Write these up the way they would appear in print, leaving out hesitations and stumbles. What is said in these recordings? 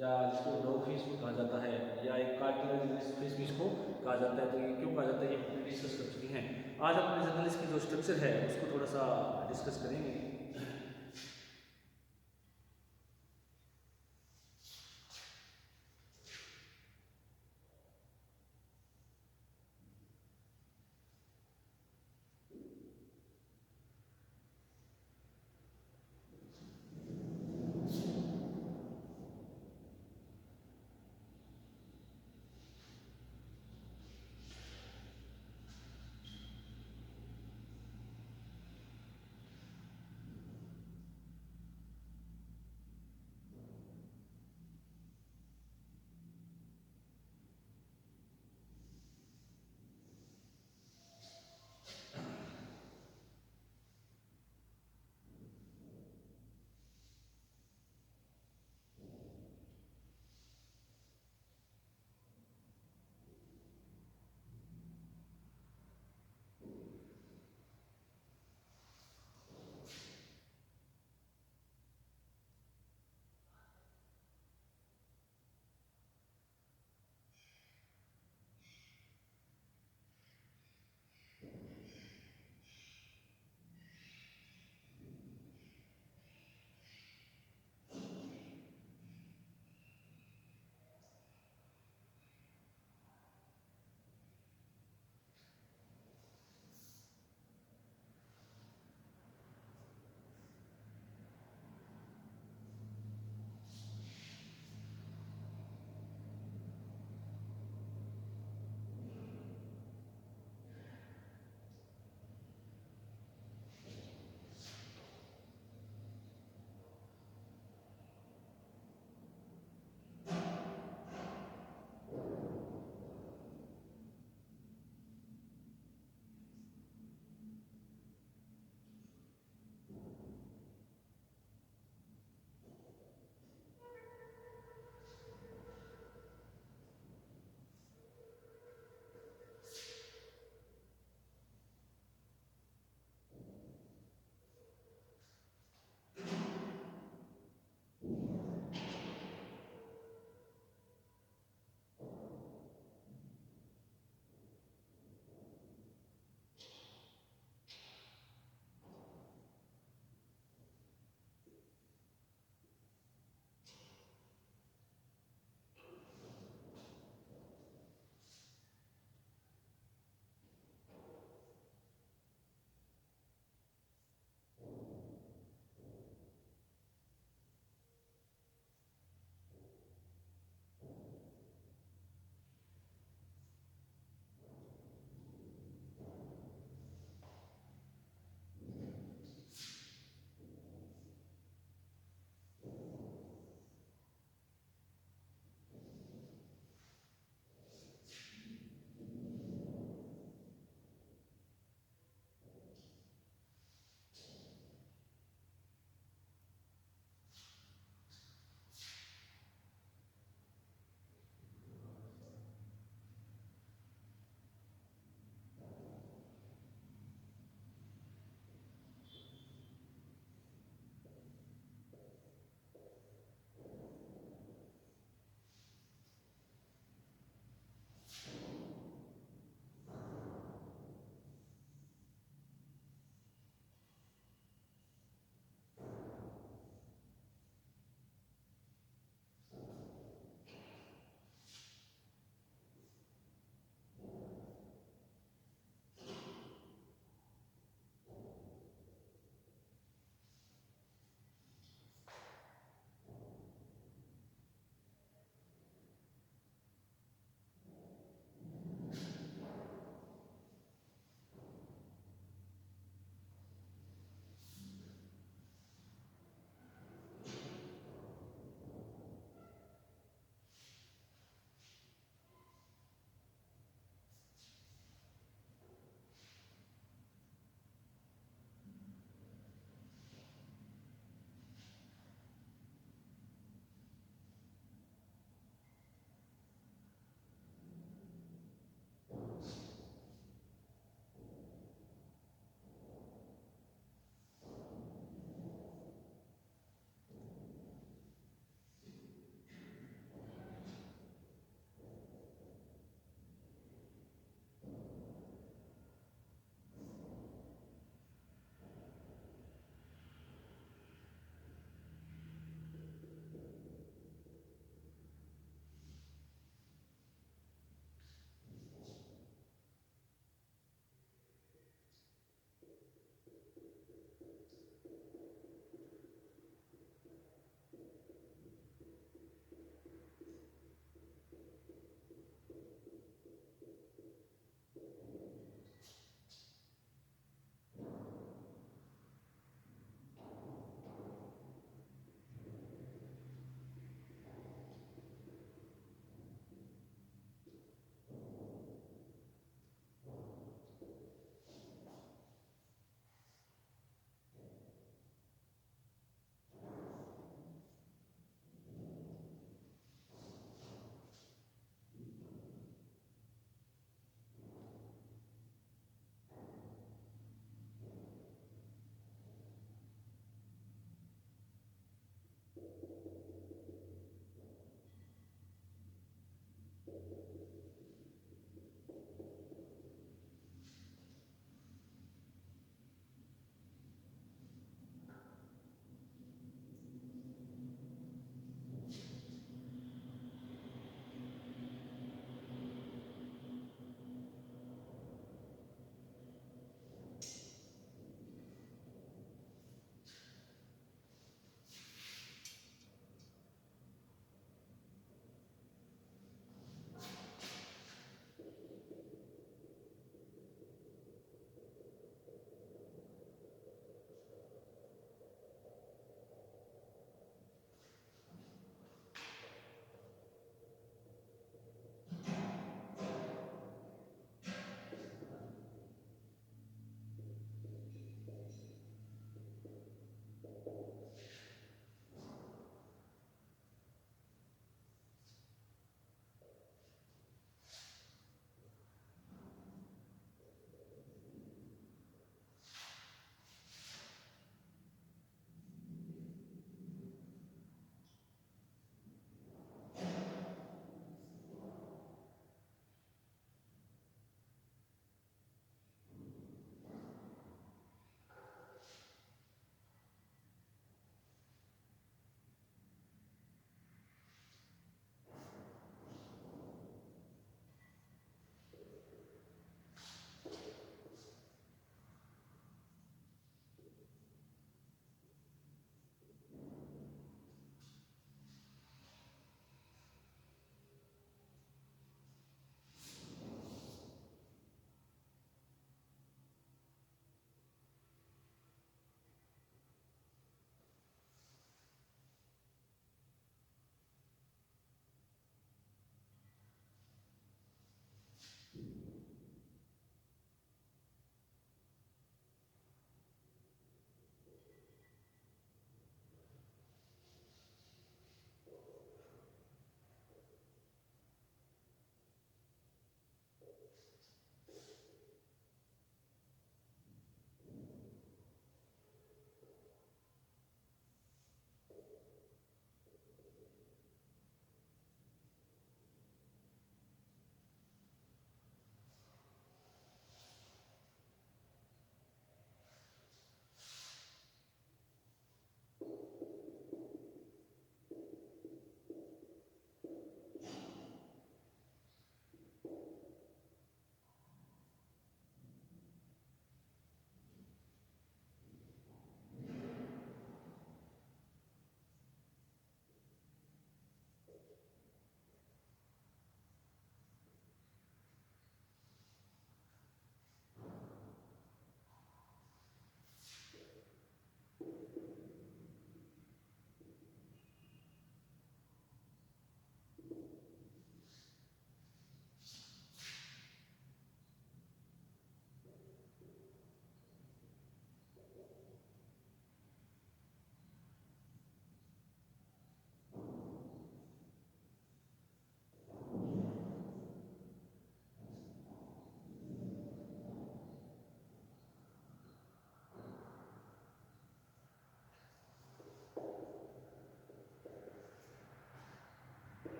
या जिसको dog fish भी कहा जाता है, या एक कार्टिलेजिनस फिश भी इसको कहा जाता है। तो ये क्यों कहा जाता है, ये हम डिस्कस कर चुके हैं। आज अपने जनरल इसकी जो स्ट्रक्चर है उसको थोड़ा सा डिस्कस करेंगे।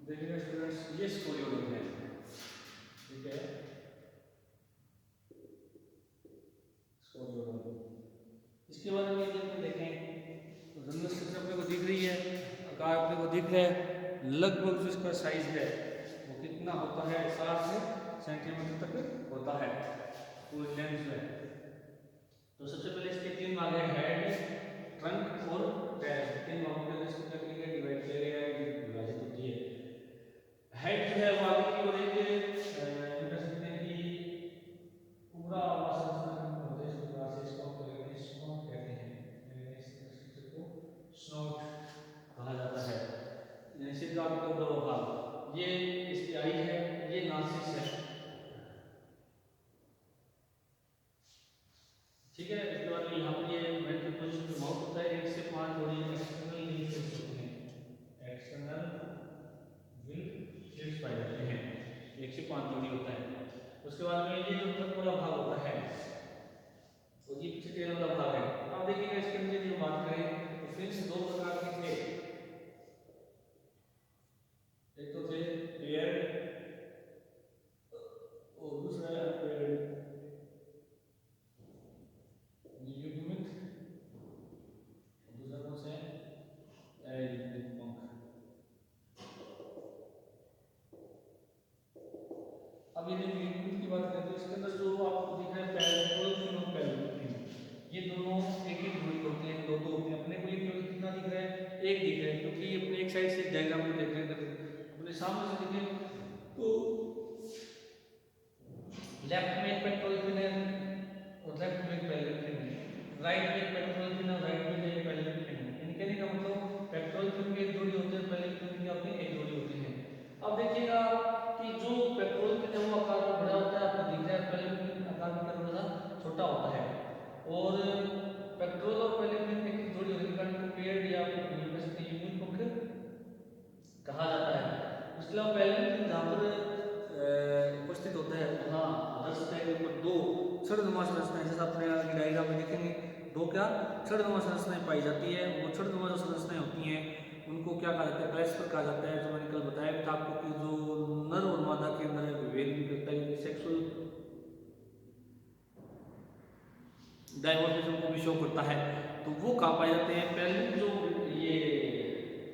देखिएगा स्टूडेंट्स, ये स्कोरियोडोन है, ठीक है, स्कोरियोडोन। इसके बारे में जब देखें तो जनरल स्ट्रक्चर अपने को दिख रही है, आकार अपने को दिख रहा है, लगभग जो इसका साइज है वो कितना होता है, 60 सेंटीमीटर तक होता है पूरी लेंथ जो है। तो सबसे पहले इसके तीन भाग है, हेड, ट्रंक और टेल। तीन भागों के अंदर इसको क्या करेंगे, डिवाइड किया गया है, विभाजित होती है। हेड जो है वो आगे की ओर एक कह सकते हैं कि पूरा संरचना होता है, इस प्रकार से इसको स्नोट कहते हैं, इस स्ट्रक्चर को स्नोट कहा जाता है। सिर का ऊपर भाग, ये इसकी आई है, ये नासिक है, ठीक है। इसके बाद यहाँ पर ये वेंट्रल पोजीशन पे माउथ होता है, 1 से 5 जोड़ी एक्सटर्नल विंग फिल्स होते हैं, एक्सटर्नल विंग फिल्स पाए जाते हैं, 1 से 5 जोड़ी होता है। उसके बाद में ये जो ट्रंक वाला भाग होता है और ये पीछे टेल वाला भाग है। अब देखिएगा इसके अंदर जो बात करें तो फिल्स दो प्रकार के थे, एक तो थे पेयर्ड और दूसरा है अनपेयर्ड, युग्मित, दूसरा कौन सा है, अयुग्मित पंख। अब यदि युग्मित की बात करें तो इसके अंदर जो आपको दिख रहा है पैराबोल फिन और पैराबोल फिन, ये दोनों एक ही जोड़ी होते हैं, दो होते हैं। अपने को ये कितना दिख रहा है, एक दिख रहा है, क्योंकि अपने एक साइड से डायग्राम में देख रहे हैं, अपने सामने से देखें तो लेफ्ट में एक पेट्रोल फिन है और लेफ्ट में एक पैरेलल फिन है, राइट में एक पेट्रोल फिन और राइट में एक पैरेलल फिन है। इनके लिए का मतलब पेट्रोल फिन के एक जोड़ी होते हैं, पैरेलल फिन के अपने एक जोड़ी होते हैं। अब देखिएगा कि जो पेट्रोल फिन है वो आकार में बड़ा होता है, आपको दिख रहा है, पैरेलल फिन आकार में थोड़ा सा छोटा होता है। और पेट्रोल और पैरेलल फिन की जोड़ी होने के कारण को पेयर्ड या युग्मित पंख कहा जाता है। उसके अलावा पैरेलल फिन जहाँ पर उपस्थित होता है वहाँ अदर सतह के ऊपर दो छड़नुमा संरचनाएं, जैसा अपने डायग्राम में देखेंगे, दो क्या छड़नुमा संरचनाएं पाई जाती है। वो छड़नुमा जो संरचनाएं होती हैं उनको क्या कहा जाता है, क्लैस्पर कहा जाता है। जो मैंने कल बताया था आपको कि जो नर और मादा के अंदर विभेद भी करता है, सेक्सुअल डाइमॉर्फिज्म को भी शो करता है, तो वो कहाँ पाए जाते हैं, पैरेलल जो ये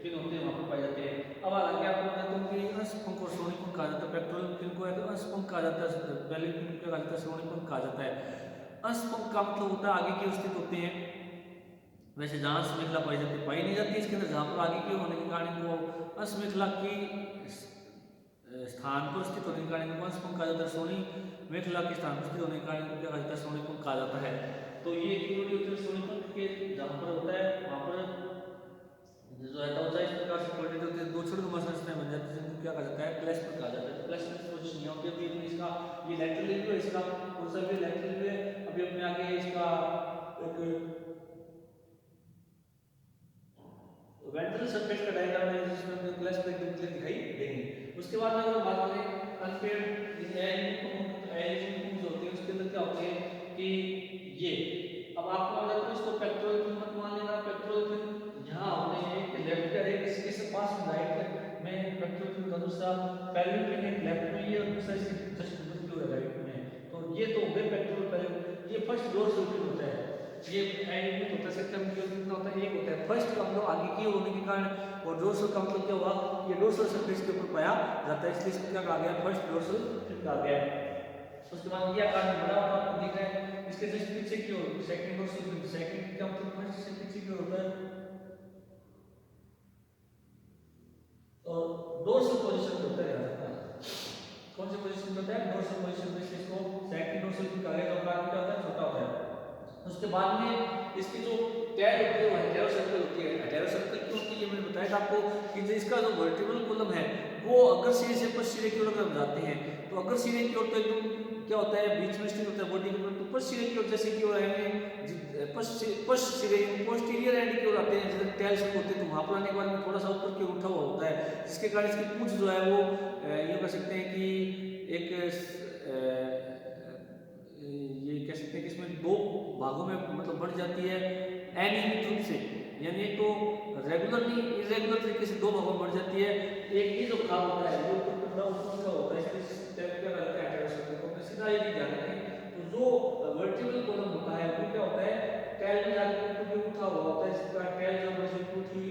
फिन होते हैं वहाँ पर पाए जाते हैं। अब आगे आपको बता दूं कि अंशपंख और श्रोणिपंख कहा जाता है। पेट्रोल फिन को अंशपंख कहा जाता है, पैरेलल फिन को कहा जाता है श्रोणिपंख कहा जाता है। अंशपंख का मतलब होता है आगे की ओर स्थित होते हैं, वैसे जहाँ श्रृंखला पाई जाती है पाई नहीं जाती इसके अंदर, जहाँ पर आगे की होने के कारण इनको अश्रृंखला की स्थान पर स्थित होने के कारण इनको अंशपंख कहा जाता है। श्रोणी मेखला के स्थान पर स्थित होने के कारण इनको क्या कहा जाता है, श्रोणिपंख कहा जाता है। तो ये श्रोणिपंख के जहाँ पर होता है वहाँ पर जो है तो इस प्रकार से कोऑर्डिनेट होते हैं, दो छड़नुमा संरचनाएं बन जाती है, जिनको क्या कहा जाता है, क्लैस्पर कहा जाता है। क्लैस्पर पोजीशन यहाँ पे अभी इसका ये लैटरल व्यू है, इसका दूसरा भी लैटरल व्यू है। अभी अपने आगे इसका एक वेंट्रल सरफेस का डायग्राम है जिसमें क्लैस्पर एकदम क्लियर दिखाई देंगे। उसके बाद अगर हम बात करें अनपेयर्ड एयुग्मित जो होते हैं उसके अंदर क्या होते हैं कि ये अब आपको अगर तो इसको पेट्रोल फिन मत मान लेना, पेट्रोल फिन यहाँ होते हैं कि लेफ्ट का एक इसके पास में राइट में पेट्रोल फिन का दूसरा पैरेलल फिन एक लेफ्ट में ये और दूसरा इसके जस्ट ऊपर की ओर राइट में। तो ये तो वे पेट्रोल पैरेलल, ये फर्स्ट डोर्सल फिन होता है, ये एयुग्मित होता है। सेकंड कितना होता है, एक होता है। फर्स्ट का मतलब आगे की होने के कारण और डोर्सल का मतलब क्या हुआ, ये डोर्सल सरफेस के ऊपर पाया जाता है, इसलिए इसको क्या कहा गया, फर्स्ट डोर्सल फिन कहा गया है। उसके बाद ये आकार बड़ा होता है, आपको दिख रहा है, इसके जस्ट पीछे की ओर सेकंड डोर्सल फिन, सेकंड का मतलब फर्स्ट से पीछे की ओर होता है और डोर्सल पोजीशन पे होता है। कौन सी पोजीशन पे होता है, डोर्सल पोजीशन पे, इसको सेकंड डोर्सल फिन कहा गया। तो आकार क्या होता है, छोटा होता है। उसके बाद में इसकी जो टेल होती है वो हेटेरो सर्कल होती है। हेटेरो सर्कल क्यों होती है ये मैंने बताया था आपको कि जो इसका जो वर्टिब्रल कॉलम है वो अग्र सिरे से पश्च सिरे की ओर अगर जाते हैं तो अग्र सिरे की ओर तो एकदम क्या होता है, बीच में स्थित होता है बॉडी के, तो पश्च सिरे की ओर जैसे की ओर आएंगे, पश्च सिरे पोस्टीरियर एंड की ओर आते हैं, जैसे टेल सर्कल होते हैं, तो वहां पर आने के बाद में थोड़ा सा ऊपर की ओर उठा हुआ होता है, जिसके कारण इसकी पूंछ जो है वो ये कह सकते हैं कि एक ये कह सकते हैं कि इसमें दो भागों में मतलब बढ़ जाती है अनियमित रूप से। यानी एक तो रेगुलर नहीं इरेगुलर तरीके से दो भागों में बढ़ जाती है। एक ये जो भाग होता है जो टुकड़ा उसमें क्या होता है इसके क्या करते हैं हेटेरोसेक्सुअल को सीधा ये ध्यान रखें। तो जो वर्टिब्रल कॉलम होता है वो क्या होता है टेल में जाकर कभी उठा हुआ होता है, इसका टेल जो मजबूत उठी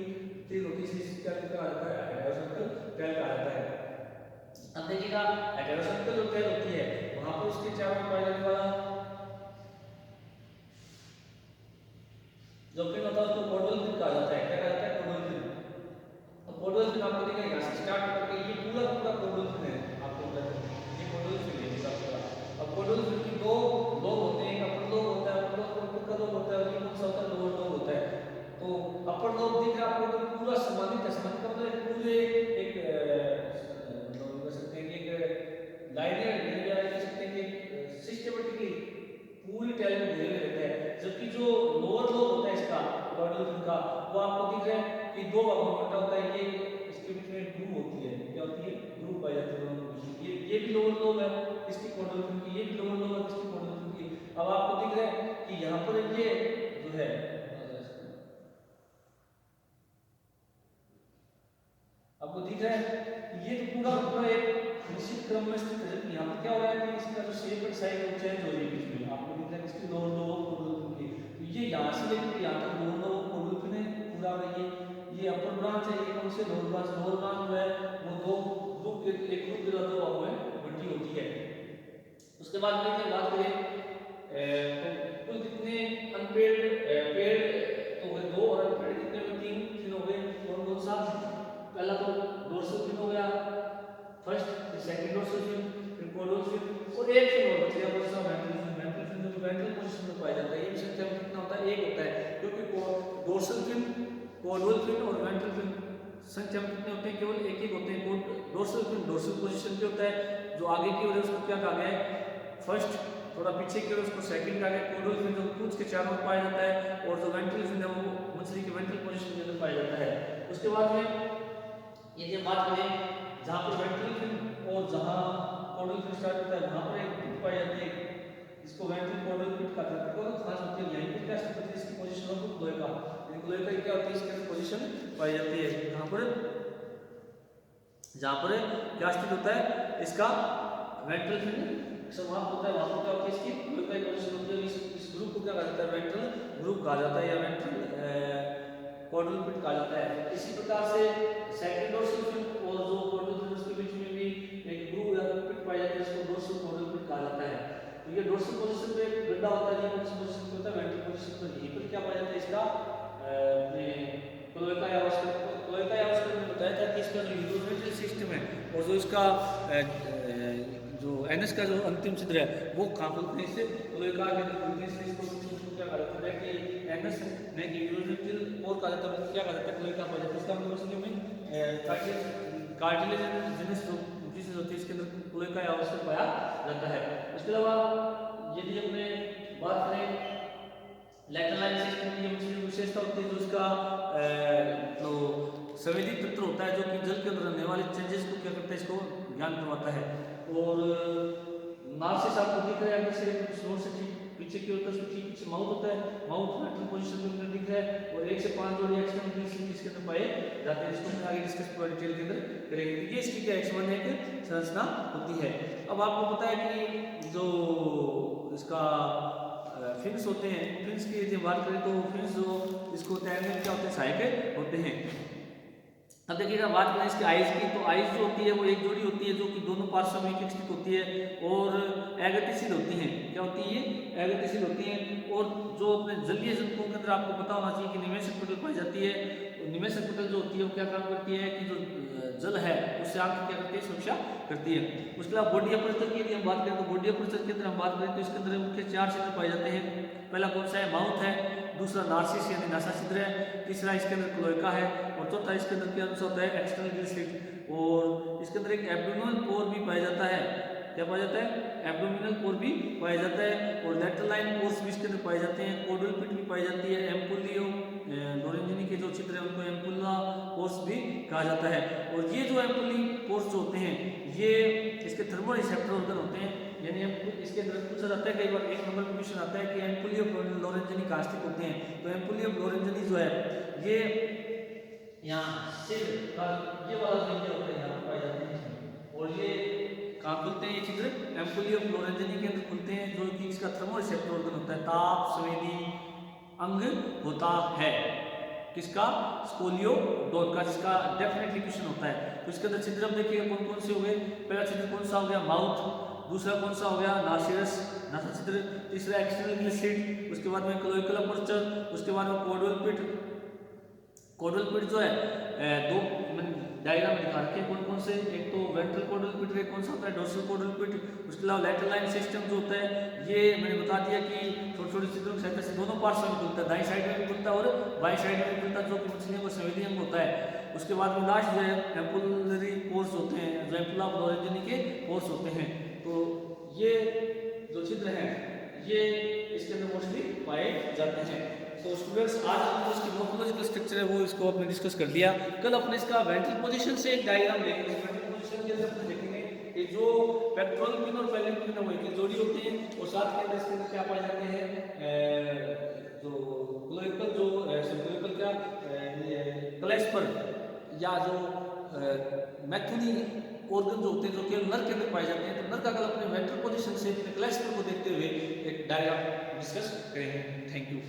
ठीक होती है इसलिए क्या कहता है हेटेरोसेक्सुअल टेल कहा जाता है। अब देखिएगा हेटेरोसेक्सुअल जो टेल होती है वहां पर उसके चारों पाए जाने वाला जो फिन होता है उसको कॉर्डल फिन कहा जाता है। क्या कहा जाता है? Caudal fin. अब कॉर्डल फिन आपको दिखेगा यहाँ से स्टार्ट करके ये पूरा पूरा कॉर्डल फिन है आपको बता दें ये कॉर्डल फिन है इसका पूरा। अब कॉर्डल फिन की दो लोब होते हैं, एक अपर लोब होता है, अपर लोब का लोब होता है और ये कौन सा होता है? लोअर लोब होता है। तो अपर लोब दिख रहा है आपको तो पूरा संबंधित है, संबंधित का मतलब पूरे एक मतलब कह सकते हैं कि एक लाइनियर या कह सकते हैं कि सिस्टमैटिकली पूरी टेल में घेरे रहता है। जबकि जो लोअर लोब होता है इसका कॉर्डल फिन का वो आपको दिख रहा है कि दो भागों में बटा होता है। ये इसके बीच में ग्रूव होती है, क्या होती है? ग्रूव पाई जाती है दोनों के बीच। ये भी लोअर लोब है इसकी कॉर्डल फिन की, ये भी लोअर लोब है इसकी कॉर्डल फिन की। अब आपको दिख रहा है कि यहाँ पर ये जो है आपको दिख रहा है ये तो पूरा पूरा एक निश्चित क्रम में स्थित है। यहाँ पर क्या हो रहा है कि इसका जो शेप एंड साइज है चेंज हो रही है बीच में। आपको दिख रहा है इसकी लोअर लोब कॉर्डल फिन की, तो ये यहाँ से लेकर यहाँ तक लोअर लोब कॉर्डल फिन है पूरा रही है। ये अपर ब्रांच है, ये कौन से लोअर ब्रांच? लोअर ब्रांच जो है वो दो ग्रुप एक ग्रुप के दो भागों में बंटी होती है। उसके बाद में बात करें तो कुल कितने अनपेड पेड तो हुए दो और अनपेड कितने हुए? तीन फिन हो गए। कौन कौन सा? पहला तो डोर्सल फिन हो गया फर्स्ट, फिर सेकंड डोर्सल फिन, फिर कॉर्डल फिन और एक फिन और बच गया कौन सा? Ventral fin. वेंट्रल फिन जो वेंट्रल पोजीशन में पाया जाता है ये संख्या में कितना होता है? एक होता है, क्योंकि डोर्सल फिन कॉर्डल फिन और वेंट्रल फिन संख्या में कितने होते हैं? केवल एक एक होते हैं। डोर्सल फिन डोर्सल पोजीशन पे होता है, जो आगे की ओर है उसको क्या कहा गया है? फर्स्ट, थोड़ा पीछे की ओर उसको सेकंड कहा गया। कॉर्डल फिन जो पूंछ के चारों ओर पाया जाता है और जो वेंट्रल फिन है वो मछली के वेंट्रल पोजीशन के अंदर पाया जाता है। उसके बाद में यदि हम बात करें जहां पर वेंट्रल फिन और जहां कॉर्डल फिन स्टार्ट होता है वहां पर एक पिट पाई जाती है, इसको वेंट्रल कॉर्डल पिट कहा जाता है। तो खास होती है यहीं पर क्या स्थित है इसकी पोजीशन होती है क्लोएका। यानी क्लोएका क्या होती है इसके अंदर पोजीशन पाई जाती है जहां पर क्या स्थित होता है इसका वेंट्रल फिन समाप्त होता है। वहां पर क्या होती है इसकी क्लोएका पोजीशन होती है। इस ग्रुप को क्या कहा जाता है? वेंट्रल ग्रुप कहा जाता है या वेंट्रल कॉर्डल फिन कहा जाता है। इसी प्रकार से सेकंड डोर्सल फिन और जो कॉर्डल फिन उसके बीच में भी एक ग्रूव या पिट पाई जाती है, इसको डोर्सल कॉर्डल फिन कहा जाता है। तो ये डोर्सल पोजीशन पे गड्ढा होता है, ये कौन सी पोजीशन पे होता है? वेंट्रल पोजीशन पर। यहीं पर क्या पाया जाता है इसका अपने क्लोएका या वास्कुलर में बताया था कि इसका जो यूरोवेंट्रल सिस्टम है और जो इसका जो एनएस का जो अंतिम छिद्र है वो कहां खुलते हैं? इससे क्लोएका के अंदर खुलते हैं, इसलिए इसको क्या कहा जाता है कि एनएस ने कि यूरोवेंट्रल और कहा जाता है क्या कहा जाता है? क्लोएका पाया जाता है। इसका मतलब समझ में कार्टिलेजिनस जो पीसेस होती है इसके अंदर क्लोएका या वास्कुलर पाया जाता है। उसके अलावा यदि हमने बात करें लैटरल लाइन सिस्टम की जो विशेषता होती है जो उसका तो संवेदी तंत्र होता है जो कि जल के अंदर रहने वाले चेंजेस को क्या करता है? इसको ज्ञान करवाता है। और नार्सिस आपको दिख रहा है अंदर से फ्लोर से ठीक पीछे की ओर उसके ठीक पीछे माउथ होता है। माउथ वेंट्रल पोजीशन के अंदर दिख रहा है और 1 से 5 जोड़ी एक्सटर्नल गिल्स इसके अंदर पाए जाते हैं। इसको हम आगे डिस्कस पूरा डिटेल के अंदर करेंगे। तो ये इसकी क्या एक संरचना होती है। अब आपको पता है कि जो इसका फिन्स होते हैं, फिन्स की यदि बात करें तो फिन्स जो इसको तैरने में क्या होते हैं? सहायक होते हैं। अब देखिएगा बात करें इसकी आइज की, तो आइज जो होती है वो एक जोड़ी होती है जो कि दोनों पार्श्व में एक स्थित होती है और एगतिशील होती हैं। क्या होती है? एगतिशील होती हैं। और जो अपने जलीय जंतुओं के अंदर आपको पता होना चाहिए कि निमेषक पटल पाई जाती है। तो निमेषक पटल जो होती है वो क्या काम करती है कि जो जल है उससे आपकी क्या करती है? सुरक्षा करती है। उसके अलावा बॉडी अपर्चर की यदि हम बात करें तो बॉडी अपर्चर के अंदर हम बात करें तो इसके अंदर मुख्य 4 छिद्र पाए जाते हैं। पहला कौन सा है? माउथ है, दूसरा नार्सिस यानी नासा छिद्र है, तीसरा इसके अंदर क्लोएका है और चौथा इसके अंदर क्या होता है? External Gill slit. और इसके अंदर एक एब्डोमिनल पोर भी पाया जाता है। क्या पाया जाता है? एब्डोमिनल पोर भी पाया जाता है और लेटरल लाइन पोर्स भी इसके अंदर पाए जाते हैं। कॉर्डल पिट भी पाई जाती है। एम्पुलियो लोरेंजिनी के जो छिद्र है उनको एम्पुला पोर्स भी कहा जाता है। और ये जो एम्पुली पोर्स जो होते हैं ये इसके थर्मो रिसेप्टर ऑर्गन होते हैं। यानी इसके अंदर पूछा जाता है कई बार 1 नंबर का क्वेश्चन आता है कि एम्पुली ऑफ लोरेंजनी कास्टिक होते हैं। तो एम्पुली ऑफ लोरेंजनी जो है ये यहाँ छिद्र का ये वाला जो ये होता है यहाँ पाए जाते हैं इसमें। और ये कहाँ खुलते हैं ये छिद्र? एम्पुली ऑफ लोरेंजनी के अंदर खुलते हैं, जो कि इसका थर्मोरिसेप्टर ऑर्गन होता है, ताप संवेदी अंग होता है किसका? स्पोलियोडोर का, जिसका डेफिनेटली क्वेश्चन होता है। तो इसके अंदर छिद्र हम देखिएगा कौन कौन से हो गए। पहला छिद्र कौन सा हो गया? माउथ। दूसरा कौन सा हो गया? नासिरस नासा छिद्र। तीसरा एक्सटर्नल ग्लिसिड। उसके बाद में क्लोइकल अपर्चर। उसके बाद में कोडल पिट। कोडल पिट जो है दो डायग्राम दिखा रखे हैं कौन कौन से। एक तो वेंट्रल कोडल पिट है, कौन सा होता है? डोर्सल कोडल पिट। उसके अलावा लैटरल लाइन सिस्टम जो होता है ये मैंने बता दिया कि छोटे छोटे छिद्रों की सहायता से दोनों पार्ट्स में खुलता है, दाईं साइड में भी खुलता है और बाईं साइड में भी खुलता है, जो कि मछलियों का संवेदी अंग होता है। उसके बाद में लास्ट जो है एम्पुलरी पोर्स होते हैं, जो एम्पुला ऑफ लोरेंजनी के पोर्स होते हैं। तो ये जो छिद्र हैं ये इसके अंदर मोस्टली पाए जाते हैं। तो स्टूडेंट्स आज हम जो इसकी मोर्फोलॉजिकल स्ट्रक्चर है वो इसको अपने डिस्कस कर लिया। कल अपने इसका वेंट्रल पोजीशन से एक डायग्राम लेंगे। वेंट्रल पोजीशन के अंदर अपने देखेंगे कि जो पेट्रोल पिन और पैलेट पिन है वो एक जोड़ी होती है, और साथ के अंदर इसके अंदर क्या पाए जाते हैं? जो क्लोइकल जो क्लोइकल क्या क्लेस्पर या जो मैथुनी ऑर्गन जो होते हैं जो केवल नर के अंदर पाए जाते हैं। तो नर का कल अपने वेंट्रल पोजीशन से अपने क्लेस्पर को देखते हुए एक डायग्राम डिस्कस करेंगे। Thank you.